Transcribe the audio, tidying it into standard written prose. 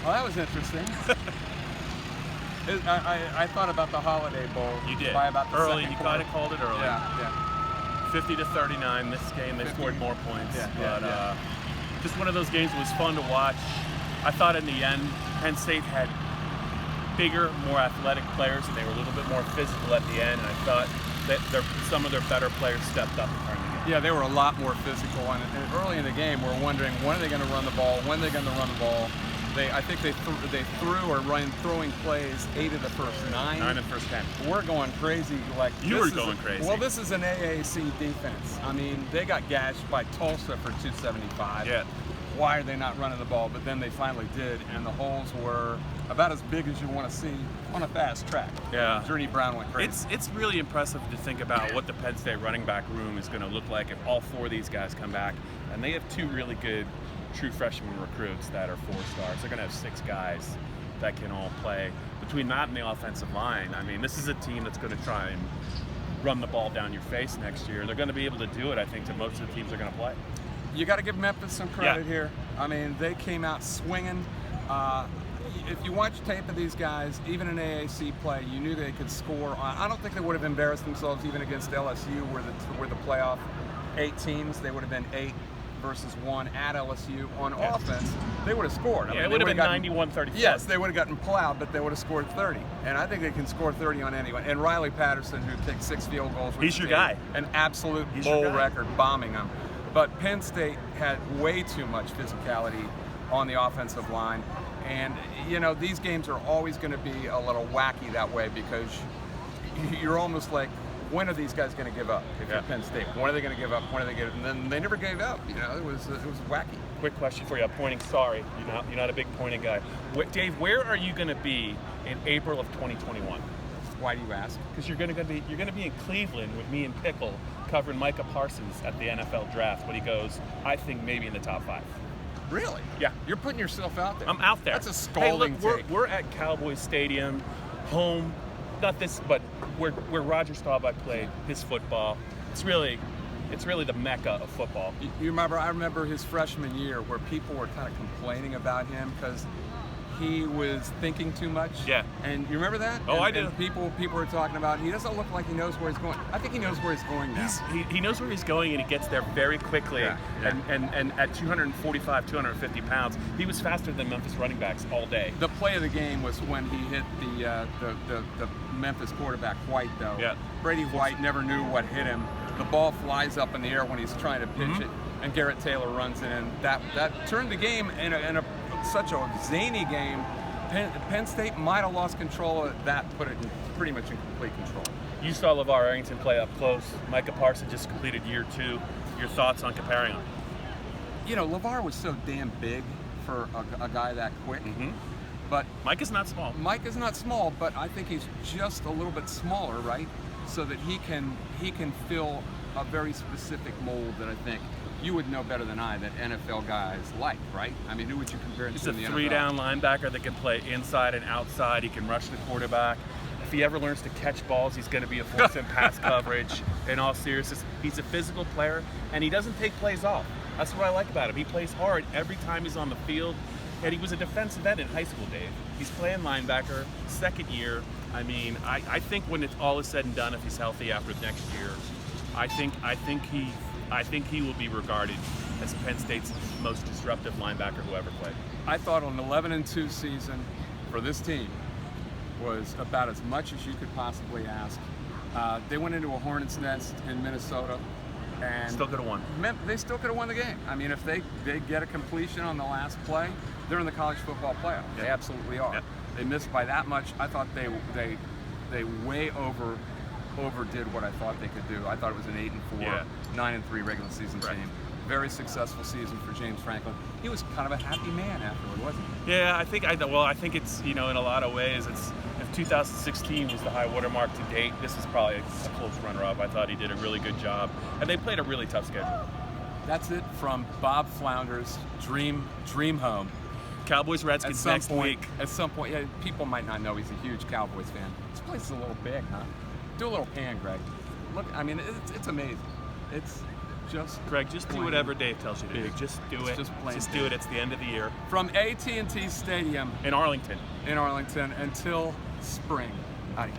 Well, that was interesting. I thought about the Holiday Bowl. You did. By about the early. second You quarter. kind of called it early. Yeah. 50-39 this game. They 50. scored more points. Yeah, but just one of those games that was fun to watch. I thought in the end, Penn State had bigger, more athletic players, and they were a little bit more physical at the end. And I thought that some of their better players stepped up and turned the game. Yeah, they were a lot more physical. And early in the game, we're wondering when are they going to run the ball? When are they going to run the ball? I think they threw or ran throwing plays 8 of the first 9. 9 of the first 10. We're going crazy. Like you were going crazy. Well, this is an AAC defense. I mean, they got gashed by Tulsa for 275. Yeah. Why are they not running the ball? But then they finally did, and the holes were about as big as you want to see on a fast track. Yeah. Journey Brown went crazy. It's really impressive to think about what the Penn State running back room is going to look like if all 4 of these guys come back. And they have 2 really good true freshman recruits that are 4-stars. They're going to have 6 guys that can all play. Between that and the offensive line, I mean, this is a team that's going to try and run the ball down your face next year. They're going to be able to do it, I think, to most of the teams they're going to play. You got to give Memphis some credit here. I mean, they came out swinging. If you watch tape of these guys, even in AAC play, you knew they could score. I don't think they would have embarrassed themselves even against LSU, where the playoff 8 teams. They would have been 8 versus 1 at LSU. On offense, they would have scored. It would have been 91-34. Yes, they would have gotten plowed, but they would have scored 30. And I think they can score 30 on anyone. And Riley Patterson, who kicked 6 field goals, he's your guy. An absolute bowl record, bombing them. But Penn State had way too much physicality on the offensive line. And, you know, these games are always going to be a little wacky that way because you're almost like, when are these guys going to give up if you're Penn State? When are they going to give up? When are they going to? And then they never gave up. You know, it was wacky. Quick question for you. I'm pointing. Sorry, you're not a big pointing guy. Dave, where are you going to be in April of 2021? Why do you ask? Because you're going to be in Cleveland with me and Pickle covering Micah Parsons at the NFL draft when he goes, I think maybe in the top 5. Really? Yeah. You're putting yourself out there. I'm out there. That's a scalding take. We're at Cowboys Stadium, home. Not this, but where Roger Staubach played his football. It's really the mecca of football. You remember? I remember his freshman year where people were kind of complaining about him because he was thinking too much. Yeah. And you remember that? Oh, I do. And people were talking about he doesn't look like he knows where he's going. I think he knows where he's going now. He knows where he's going, and he gets there very quickly. Yeah. And at 245, 250 pounds, he was faster than Memphis running backs all day. The play of the game was when he hit the Memphis quarterback White, though. Yeah. Brady White never knew what hit him. The ball flies up in the air when he's trying to pitch it, and Garrett Taylor runs it in. That turned the game in such a zany game. Penn State might have lost control of that, put it pretty much in complete control. You saw LeVar Arrington play up close. Micah Parsons just completed year 2. Your thoughts on comparing them? You know, LeVar was so damn big for a guy that quick. But Mike is not small. Mike is not small, but I think he's just a little bit smaller, right? So that he can fill a very specific mold that I think you would know better than I that NFL guys like, right? I mean, who would you compare him to in the NFL? He's a 3-down linebacker that can play inside and outside. He can rush the quarterback. If he ever learns to catch balls, he's going to be a force in pass coverage. In all seriousness, he's a physical player, and he doesn't take plays off. That's what I like about him. He plays hard every time he's on the field. And he was a defensive end in high school, Dave. He's playing linebacker, 2nd year. I mean, I think when it's all is said and done, if he's healthy after next year, I think he will be regarded as Penn State's most disruptive linebacker who ever played. I thought an 11-2 season for this team was about as much as you could possibly ask. They went into a hornet's nest in Minnesota. And still could have won. They still could have won the game. I mean, if they get a completion on the last play, they're in the college football playoff. Yeah. They absolutely are. Yeah. They missed by that much. I thought they way overdid what I thought they could do. I thought it was an 8-4, 9-3 regular season team. Very successful season for James Franklin. He was kind of a happy man afterward, wasn't he? Yeah, I think it's, in a lot of ways, if 2016 was the high watermark to date, this is probably a close runner-up. I thought he did a really good job, and they played a really tough schedule. That's it from Bob Flounders' dream home. Cowboys-Redskins next week. At some point, yeah, people might not know he's a huge Cowboys fan. This place is a little big, huh? Do a little pan, Greg. Look, I mean, it's amazing. Just Craig, just do plain whatever Dave tells you to do. big. Just do It's it. just plain Just big. do it. It's the end of the year From AT&T Stadium in Arlington. in Arlington until spring. Adios.